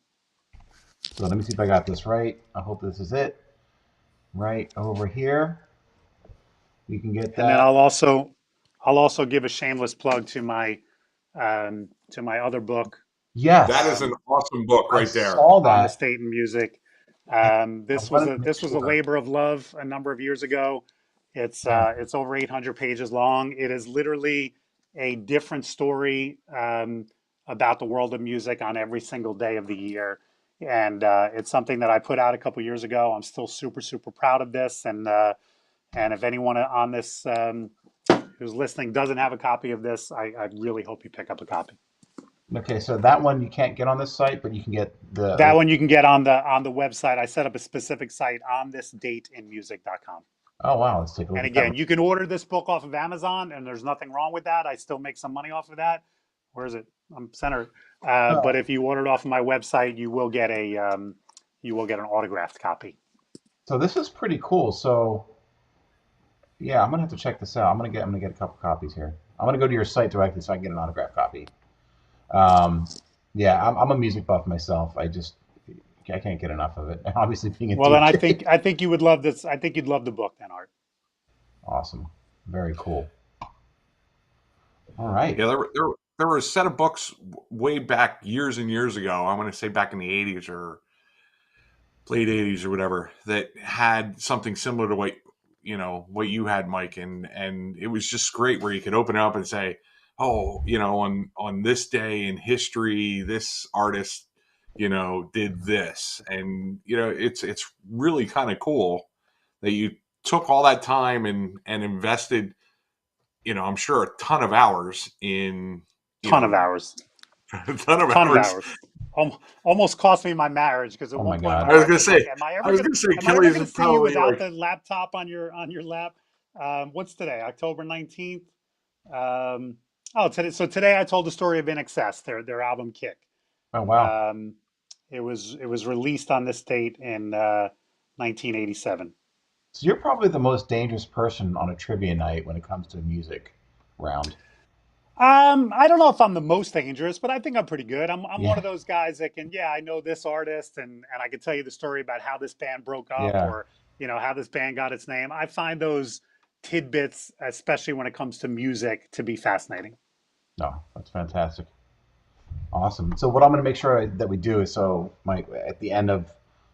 so let me see if I got this right. I hope this is it. Right over here, you can get And then that. I'll also give a shameless plug to my other book, that Yes, is an awesome book I right there. saw On the that. State and Music. I wanted to make This was a sure. labor of love a number of years ago. Yeah. It's over 800 pages long. It is literally a different story about the world of music on every single day of the year, and it's something that I put out a couple years ago. I'm still super proud of this, and if anyone on this who's listening doesn't have a copy of this, I really hope you pick up a copy. Okay, so that one you can't get on this site, but you can get That the. one you can get on the website. I set up a specific site on this dateinmusic.com. Oh wow, let's take a look And at that. again, you can order this book off of Amazon, and there's nothing wrong with that. I still make some money off of that. Where is it? I'm centered. But Oh, if you order it off of my website, you will get an autographed copy. so this is pretty cool. So yeah, I'm gonna have to check this out. I'm gonna get a couple copies here. I'm gonna go to your site directly so I can get an autograph copy. Um, yeah, I'm a music buff myself. I can't get enough of it. Obviously, being a Well, then DJ. I think you would love this. I think you'd love the book, then, Art. Awesome, very cool. All right. Yeah, there were a set of books way back years and years ago. I'm going to say back in the 80s or late 80s or whatever that had something similar to what you had, Mike, and it was just great where you could open it up and say, oh, on this day in history, this artist did this, and it's really kind of cool that you took all that time and invested, I'm sure a ton of hours in, Ton of hours. a ton of Ton of hours. hours. Almost cost me my marriage because at Oh my one point my God. I was wife gonna was like, say, Am I ever Kelly's gonna is see you probably without like, the laptop on your lap?" What's today? October 19th. Today I told the story of In Excess, their album Kick. Oh wow. Um, it was released on this date in 1987. So you're probably the most dangerous person on a trivia night when it comes to music round. I don't know if I'm the most dangerous, but I think I'm pretty good. I'm one Yeah. of those guys that can, yeah, I know this artist and I can tell you the story about how this band broke up Yeah. or, how this band got its name. I find those tidbits, especially when it comes to music, to be fascinating. No, that's fantastic. Awesome. So what I'm going to make sure that we do is so Mike at the end of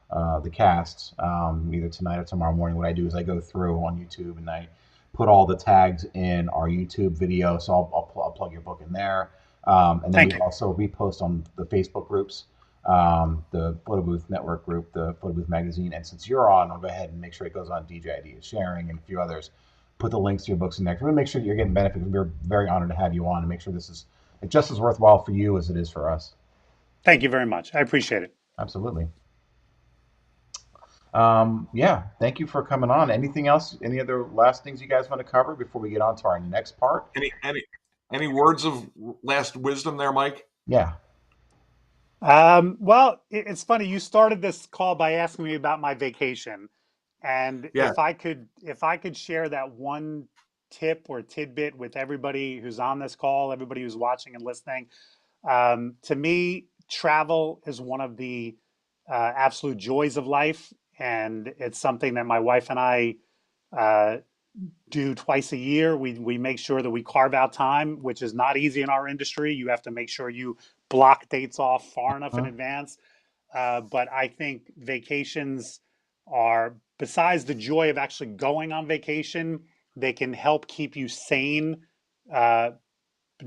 the cast, either tonight or tomorrow morning, what I do is I go through on YouTube and I put all the tags in our YouTube video. So I'll plug your book in there, and then we Thank you. also repost on the Facebook groups, the Photo Booth Network group, the Photo Booth Magazine, and since you're on, I'll go ahead and make sure it goes on DJ Ideas Sharing and a few others. Put the links to your books in there. We're going to make sure that you're getting benefit. We're very honored to have you on and make sure this is just as worthwhile for you as it is for us. Thank you very much. I appreciate it. Absolutely. Yeah, thank you for coming on. Anything else? Any other last things you guys want to cover before we get on to our next part? any words of last wisdom there, Mike? Yeah. Well, it's funny. You started this call by asking me about my vacation, and Yeah. if I could share that one tip or tidbit with everybody who's on this call, everybody who's watching and listening, to me, travel is one of the absolute joys of life, and it's something that my wife and I uh, do twice a year. We make sure that we carve out time, which is not easy in our industry. You have to make sure you block dates off far enough in Huh? advance. But I think vacations are, besides the joy of actually going on vacation, they can help keep you sane uh,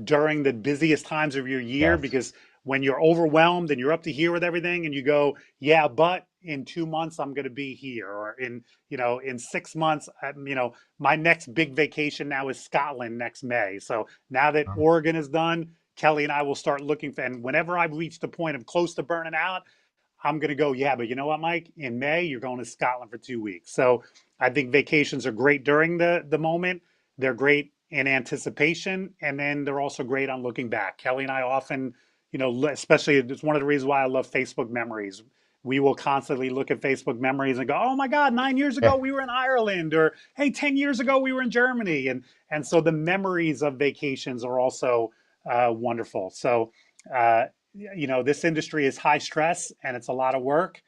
during the busiest times of your year Yes. because when you're overwhelmed and you're up to here with everything and you go, yeah, but in 2 months I'm going to be here, or in 6 months, my next big vacation now is Scotland next May. So now that Oregon is done, Kelly and I will start looking for, and whenever I've reached the point of close to burning out, I'm going to go, yeah, but you know what, Mike? In May, you're going to Scotland for 2 weeks. So I think vacations are great during the moment. They're great in anticipation, and then they're also great on looking back. Kelly and I often, especially it's one of the reasons why I love Facebook memories. We will constantly look at Facebook memories and go, oh my God, 9 years Yeah. ago we were in Ireland, or hey, 10 years ago we were in Germany. And so the memories of vacations are also wonderful. So, this industry is high stress and it's a lot of work.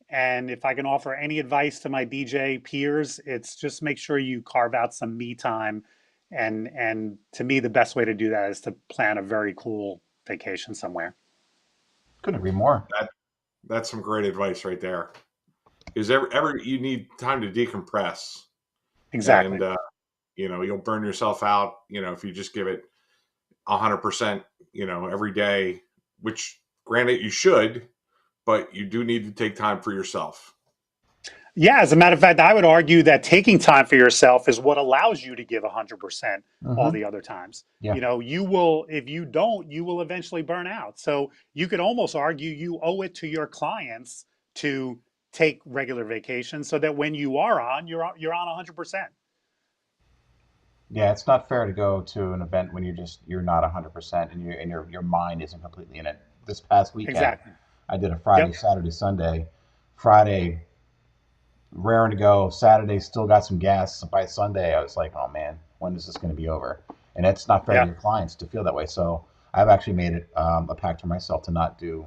And if I can offer any advice to my DJ peers, it's just make sure you carve out some me time. And to me, the best way to do that is to plan a very cool vacation somewhere. Couldn't agree more. That's some great advice right there. Because every you need time to decompress. Exactly. And you'll burn yourself out. If you just give it 100%. Every day, which granted you should, but you do need to take time for yourself. Yeah, as a matter of fact, I would argue that taking time for yourself is what allows you to give 100% all the other times. Yeah. You will, if you don't, you will eventually burn out. So you could almost argue you owe it to your clients to take regular vacations so that when you are on, you're on 100%. Yeah, it's not fair to go to an event when you're not 100% and your mind isn't completely in it. This past weekend, Exactly. I did a Friday, Yep. Saturday, Sunday. Friday, raring to go. Saturday, still got some gas. By Sunday, I was like, oh man, when is this going to be over? And it's not fair to Yeah. your clients to feel that way. So I've actually made it a pact for myself to not do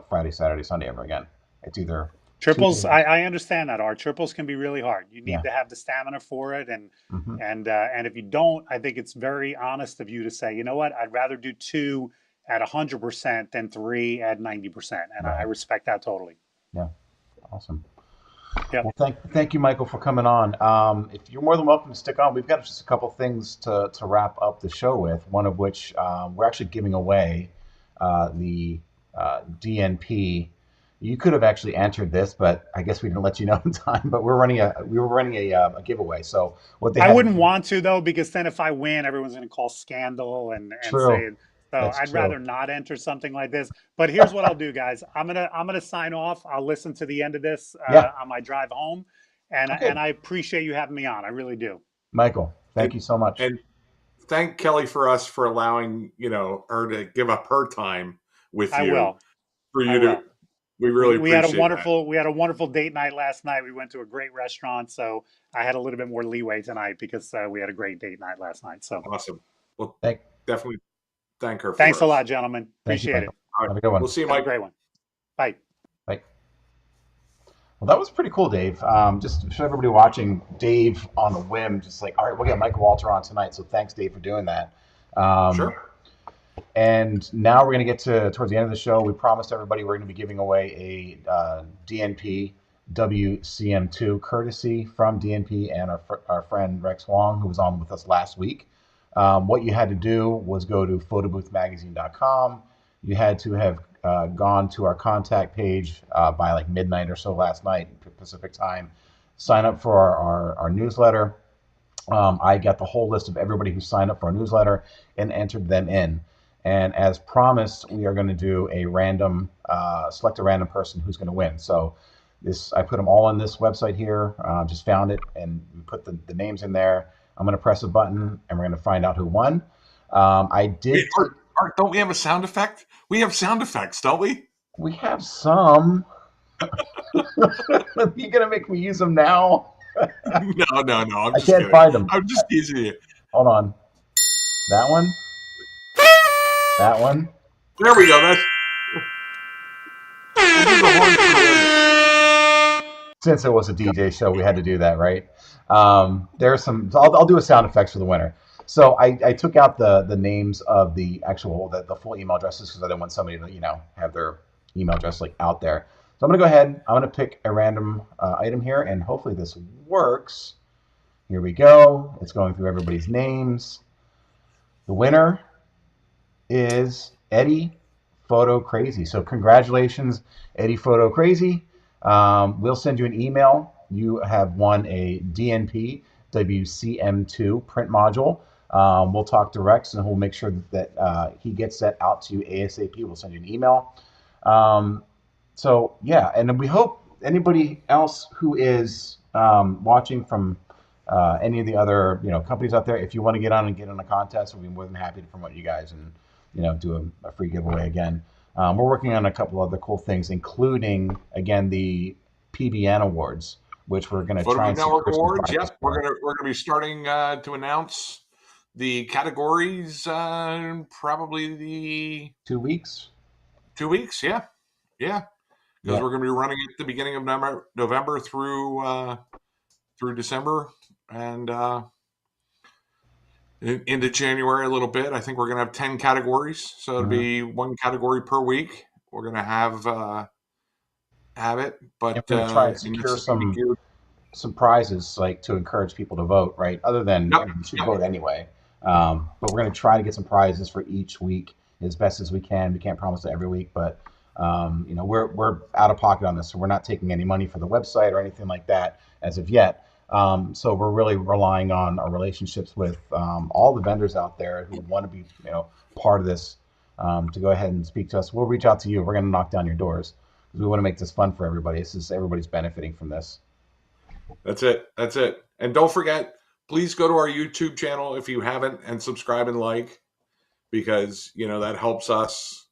Friday, Saturday, Sunday ever again. It's either Triples, Tuesday. I understand that, Art. Triples can be really hard. You Yeah. need to have the stamina for it, and Hmm. and if you don't, I think it's very honest of you to say, you know what, I'd rather do two at 100% than three at 90%, and I Right. respect that totally. Yeah. Awesome. Yep. Well, thank you, Michael, for coming on. If you're more than welcome to stick on, we've got just a couple things to wrap up the show with. One of which we're actually giving away the DNP. You could have actually entered this, but I guess we didn't let you know in time. But we were running a giveaway. So what they I had to wouldn't do, want to though, because then if I win, everyone's going to call scandal and true, say it. So that's I'd true. rather not enter something like this. But here's what I'll do, guys. I'm gonna sign off. I'll listen to the end of this Yeah. on my drive home, and Okay, I appreciate you having me on. I really do. Michael, thank And you so much. and thank Kelly for us for allowing her to give up her time with I you will. for I you to. will. We We really we had a appreciate that. wonderful date night last night. We went to a great restaurant, so I had a little bit more leeway tonight because we had a great date night last night. So Awesome. Well, Thank definitely thank her thanks for a lot, us. gentlemen. thank you, Appreciate it. Michael. All right. Have a good We'll one. see you, Have a Mike. great one. Bye. Bye. Well, that was pretty cool, Dave. Just for everybody watching, Dave on a whim, just like, all right, we'll get Michael Walter on tonight. So thanks, Dave, for doing that. Sure. And now we're going to get towards the end of the show. We promised everybody we're going to be giving away a DNP WCM2 courtesy from DNP and our friend Rex Wong, who was on with us last week. What you had to do was go to photoboothmagazine.com. You had to have gone to our contact page by like midnight or so last night, Pacific time. Sign up for our newsletter. I got the whole list of everybody who signed up for our newsletter and entered them in. And as promised, we are going to do a select a random person who's going to win. So I put them all on this website here. Just found it and we put the names in there. I'm going to press a button and we're going to find out who won. I did. Wait, Art, don't we have a sound effect? We have sound effects, don't we? We have some. You're going to make me use them now? No. I'm I just can't kidding. find them. I'm just teasing you. Hold on. That one. That one. There we go. We'll do the horn for the winner. Since it was a DJ show, we had to do that, right? There's some. I'll do a sound effects for the winner. So I took out the names of the full email addresses because I didn't want somebody to have their email address like out there. So I'm gonna go ahead. I'm gonna pick a random item here, and hopefully this works. Here we go. It's going through everybody's names. The winner is Eddie Photo Crazy. So congratulations, Eddie Photo Crazy. We'll send you an email. You have won a DNP WCM2 print module. We'll talk direct, and we'll make sure that he gets that out to you ASAP. We'll send you an email. So yeah, and then we hope anybody else who is watching from any of the other companies out there, if you want to get on and get in a contest, we'll be more than happy to promote you guys and do a free giveaway again. We're working on a couple other cool things, including again the PBN awards, which we're going to Photo try Booth and Network secure some Awards. prizes Yep, we're for. gonna be starting to announce the categories probably the 2 weeks. 2 weeks. Yeah, yeah, because Yeah. we're gonna be running at the beginning of November through December and into January a little bit. I think we're gonna have 10 categories, so it'll Mhm. be one category per week. We're gonna have it, And but we're going to try and and secure this is gonna be geared. some prizes like to encourage people to vote, right? Other than Yep, you should yep. vote anyway. But we're going to try to get some prizes for each week as best as we can. We can't promise it every week, but we're out of pocket on this, so we're not taking any money for the website or anything like that as of yet. So we're really relying on our relationships with all the vendors out there who want to be part of this, to go ahead and speak to us. We'll reach out to you. We're going to knock down your doors because we want to make this fun for everybody. Everybody's benefiting from this. That's it. That's it. And don't forget, please go to our YouTube channel if you haven't and subscribe and like, because that helps us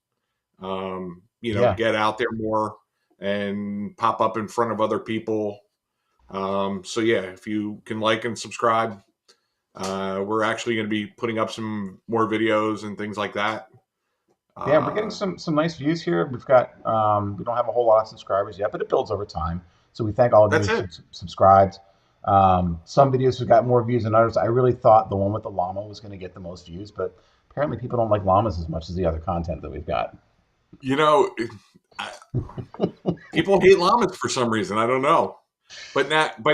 Yeah. get out there more and pop up in front of other people. So yeah, if you can like and subscribe, we're actually going to be putting up some more videos and things like that. Yeah, we're getting some nice views here. We don't have a whole lot of subscribers yet, but it builds over time. So we thank all of you That's who it. subscribed. Some videos have got more views than others. I really thought the one with the llama was going to get the most views, but apparently people don't like llamas as much as the other content that we've got. You know, I- People hate llamas for some reason. I don't know. But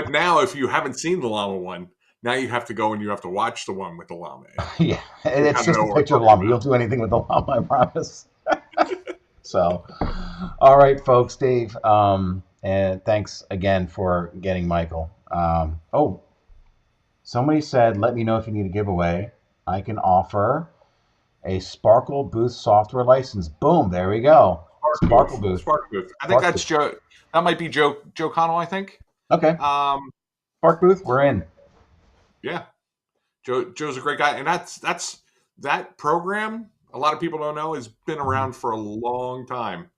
now, if you haven't seen the llama one, now you have to go and you have to watch the one with the llama Yeah, and to it's kind of just know a what we're picture of the talking llama. You about. don't do anything with the llama, I promise. So, all right, folks, Dave, and thanks again for getting Michael. Oh, somebody said, let me know if you need a giveaway. I can offer a Sparkbooth software license. Boom, there we go. Sparkbooth. Sparkbooth. I think that's Sparkbooth. Joe. That might be Joe Connell. I think. Okay. Um, Sparkbooth, we're in. yeah, Joe's a great guy, and that's that program. A lot of people don't know has been Mhm. around for a long time,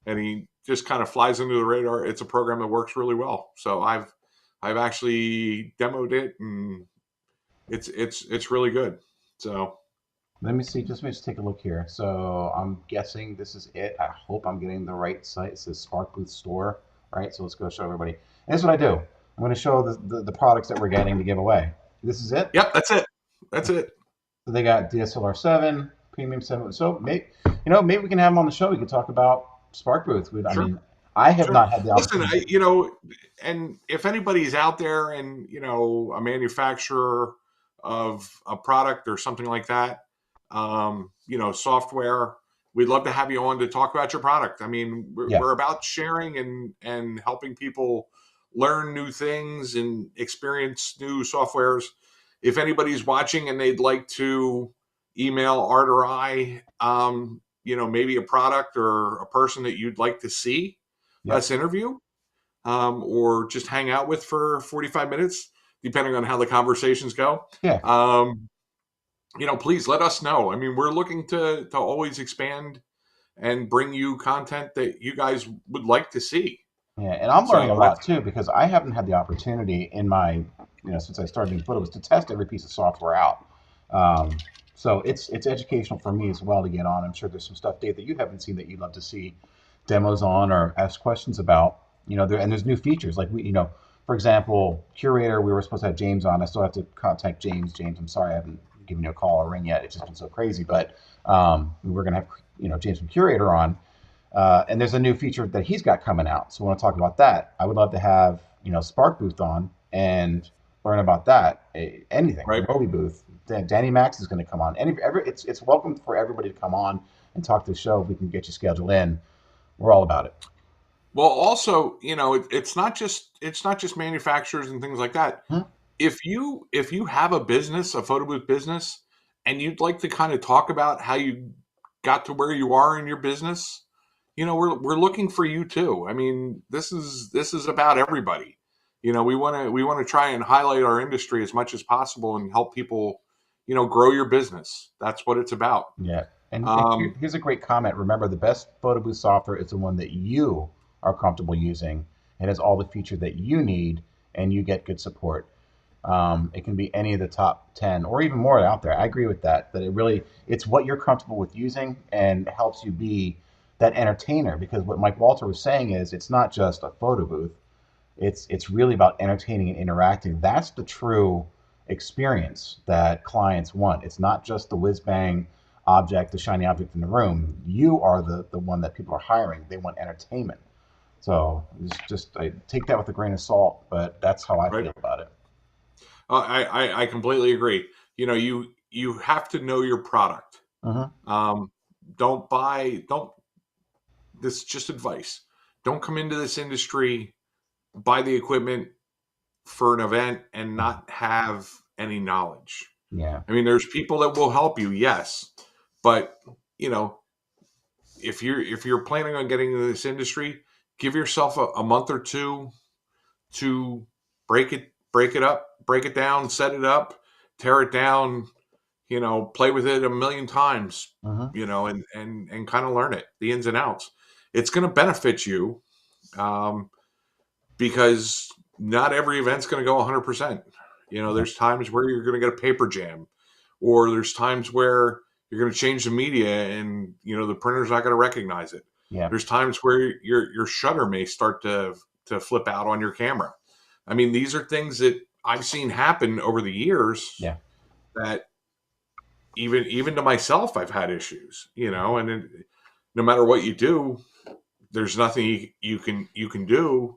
and he just kind of flies under the radar. It's a program that works really well. So I've actually demoed it, and it's really good. So Let me see. Let me just take a look here. So I'm guessing this is it. I hope I'm getting the right site. It says Sparkbooth Store, right? So let's go show everybody. And this is what I do. I'm going to show the products that we're getting to give away. This is it. yep, that's it. That's it. So they got DSLR 7, Premium 7. So maybe we can have them on the show. We can talk about Sparkbooth. I Sure. mean, I have Sure. not had the Listen, opportunity. and if anybody's out there and a manufacturer of a product or something like that, software, we'd love to have you on to talk about your product. I mean, Yeah, we're about sharing and helping people learn new things and experience new softwares. If anybody's watching and they'd like to email Art or I, maybe a product or a person that you'd like to see us yep, interview, or just hang out with for 45 minutes, depending on how the conversations go. yeah. Um, please let us know. I mean, we're looking to always expand and bring you content that you guys would like to see. Yeah, and I'm learning a So that's lot too because I haven't had the opportunity in my, since I started doing photos to test every piece of software out. Um, so it's educational for me as well to get on. I'm sure there's some stuff, Dave, that you haven't seen that you'd love to see demos on or ask questions about. There's new features like for example, Curator. We were supposed to have James on. I still have to contact James. James, I'm sorry I haven't given you a call or ring yet. It's just been so crazy, but we're gonna have James from Curator on. And there's a new feature that he's got coming out. So we want to talk about that. I would love to have, Sparkbooth on and learn about that. Anything. right. Moby Booth. Danny Max is going to come on. It's welcome for everybody to come on and talk to the show. If we can get you scheduled in, we're all about it. Well, also, it's not just manufacturers and things like that. Hmm? If you have a business, a photo booth business, and you'd like to kind of talk about how you got to where you are in your business, we're looking for you too. I mean, this is about everybody. We want to try and highlight our industry as much as possible and help people, grow your business. That's what it's about. Yeah. And Um, here's a great comment. Remember, the best photo booth software is the one that you are comfortable using. It has all the features that you need, and you get good support. It can be any of the top 10 or even more out there. I agree with that, that it's what you're comfortable with using and helps you be that entertainer. Because what Mike Walter was saying is it's not just a photo booth. It's really about entertaining and interacting. That's the true experience that clients want. It's not just the whiz bang object, the shiny object in the room. You are the one that people are hiring. They want entertainment. So it's just I take that with a grain of salt, but that's how I right. feel about it. I completely agree. You have to know your product. Hmm. Um, don't this is just advice. Don't come into this industry, buy the equipment for an event and not have any knowledge. Yeah. I mean, there's people that will help you, yes, but you know, if you're planning on getting into this industry, give yourself a month or two to break it up, break it down, set it up, tear it down, play with it a million times, Hmm. and kind of learn it, the ins and outs. It's going to benefit you, um, because not every event's going to go 100%. Yeah. There's times where you're going to get a paper jam, or there's times where you're going to change the media and the printer's not going to recognize it. Yeah. There's times where your shutter may start to flip out on your camera. I mean, these are things that I've seen happen over the years Yeah. that even to myself, I've had issues, no matter what you do, there's nothing you can do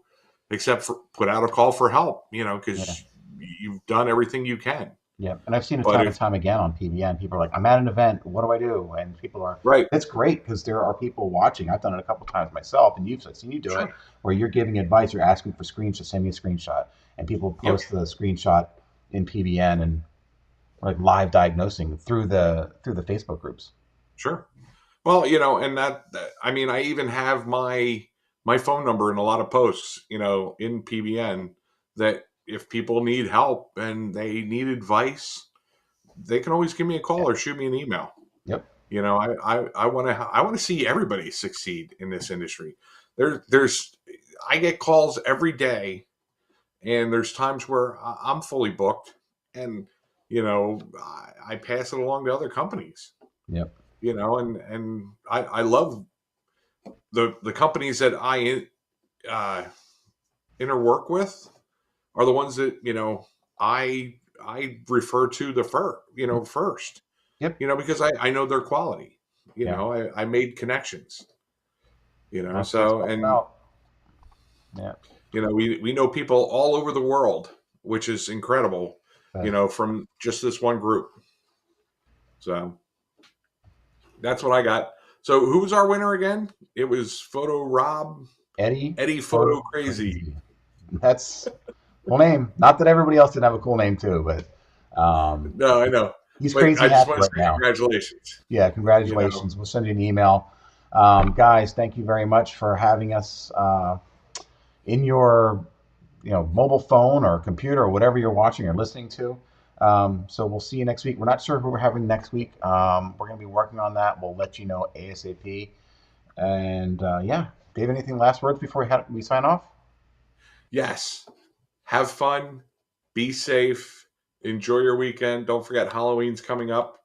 except for put out a call for help, Yeah. because you've done everything you can. Yeah, and I've seen it But time and if time again on PBN. People are like, "I'm at an event. What do I do?" And people are, right, "That's great because there are people watching." I've done it a couple times myself, and I've seen you do it, sure, where you're giving advice. You're asking for screenshots. Send me a screenshot, and people yep, post the screenshot in PBN and like live diagnosing through the Facebook groups. sure. Well, and I mean, I even have my phone number in a lot of posts, in PBN, that if people need help and they need advice, they can always give me a Yeah. call or shoot me an email. Yep. I want to see everybody succeed in this industry. There's I get calls every day, and there's times where I'm fully booked, and I pass it along to other companies. Yep. And I love the companies that I uh, interwork with are the ones that I refer to first, Yep. because I know their quality. Yeah. I made connections. That's what it's So, all and about. Yeah. we know people all over the world, which is incredible. But From just this one group. So that's what I got. So who was our winner again? It was Photo Rob, Eddie, Eddie Photo photo Crazy. crazy. That's cool name. Not that everybody else didn't have a cool name too, but No, I know, he's but crazy I just happy want to right say now. congratulations. Yeah, You know, congratulations. We'll send you an email. Guys, thank you very much for having us in your mobile phone or computer or whatever you're watching or listening to. So we'll see you next week. We're not sure who we're having next week. We're going to be working on that. We'll let you know ASAP. And yeah, Dave, anything last words before we sign off? yes, have fun, be safe, enjoy your weekend. Don't forget Halloween's coming up,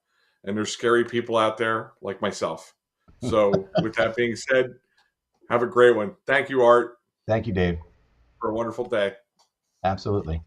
and there's scary people out there like myself. So, with that being said, have a great one. Thank you, Art, Thank you, Dave. for a wonderful day. Absolutely.